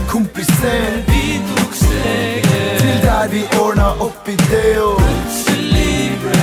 Komplisert. Vi tok steget til der vi ordna opp i det, og plutselig ble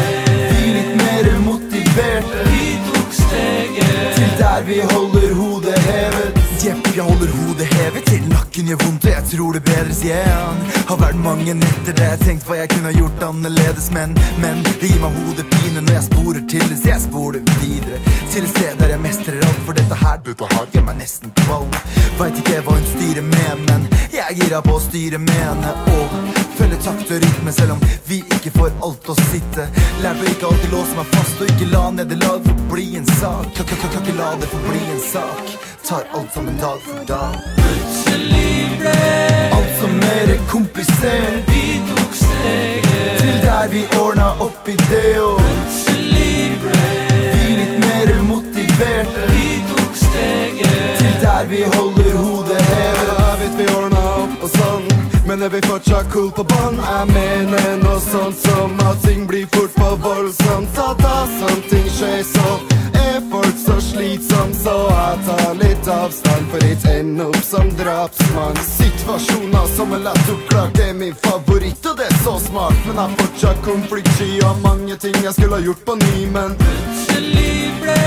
vi litt mer motiverte. Vi tok steget til der vi holder hodet hevet. Jepp, jeg holder hodet hevet til nakken gjør vondt, og jeg tror det bedres igjen. Har vært mange netter der jeg tenkt hva jeg kunne ha gjort annerledes, men det gir meg hodepine når jeg sporer til det, så jeg sporer videre til et sted der jeg mestrer alt, for dette her gjør meg nesten kvalm. Vet ikke hva hun styrer med, men jeg gira på å styre med henne og følge takt og rytme, selv om vi ikke får alt å sitte. Lærte å ikke alltid låse meg fast og ikke la nederlag forbli en sak. Kan ikke la det forbli en sak. Tar alt som en dag for dag. Plutselig ble alt som mer komplisert. Vi tok steget til der vi ordna opp i det, og plutselig ble vi litt mer motiverte. Vi tok steget til der vi holder hodet hevet. Jeg vet vi ordna opp og sånn, men er vi fortsatt cool på bånd? Jeg mener noe sånt som at ting blir fort for voldsomt, og da sånn ting skjer, så er folk så slitsom, så jeg tar litt avstand, for ikke ende opp som drapsmann. Situasjoner som er lett oppklart, det er min favoritt, og det er så smart, men jeg fortsatt konfliktsky og mange ting jeg skulle ha gjort på ny, men plutselig ble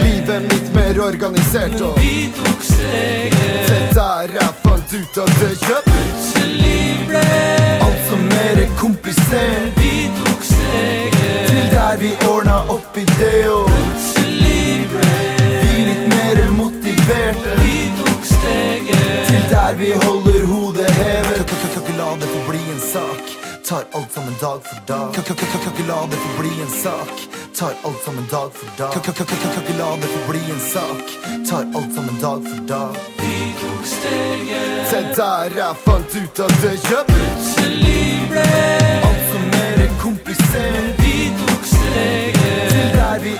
livet mitt mer organisert, og vi tok steget til der jeg fant ut at det kjøpt. Plutselig ble alt som mer komplisert. Vi tok steget til der vi ordna opp i det, og plutselig ble vi litt mer motiverte. Vi tok steget til der vi holder hodet hevet. Kan ikke la det forbli en sak. Tar alt som en dag for dag. Kan ikke la det forbli en sak. Tar alt som en dag for dag. Kan ikke la det forbli en sak. Tar alt som en dag for dag. Vi tok steget til der jeg fant ut at det kjøpt. Plutselig ble alt som mer komplisert. Vi tok steget til der vi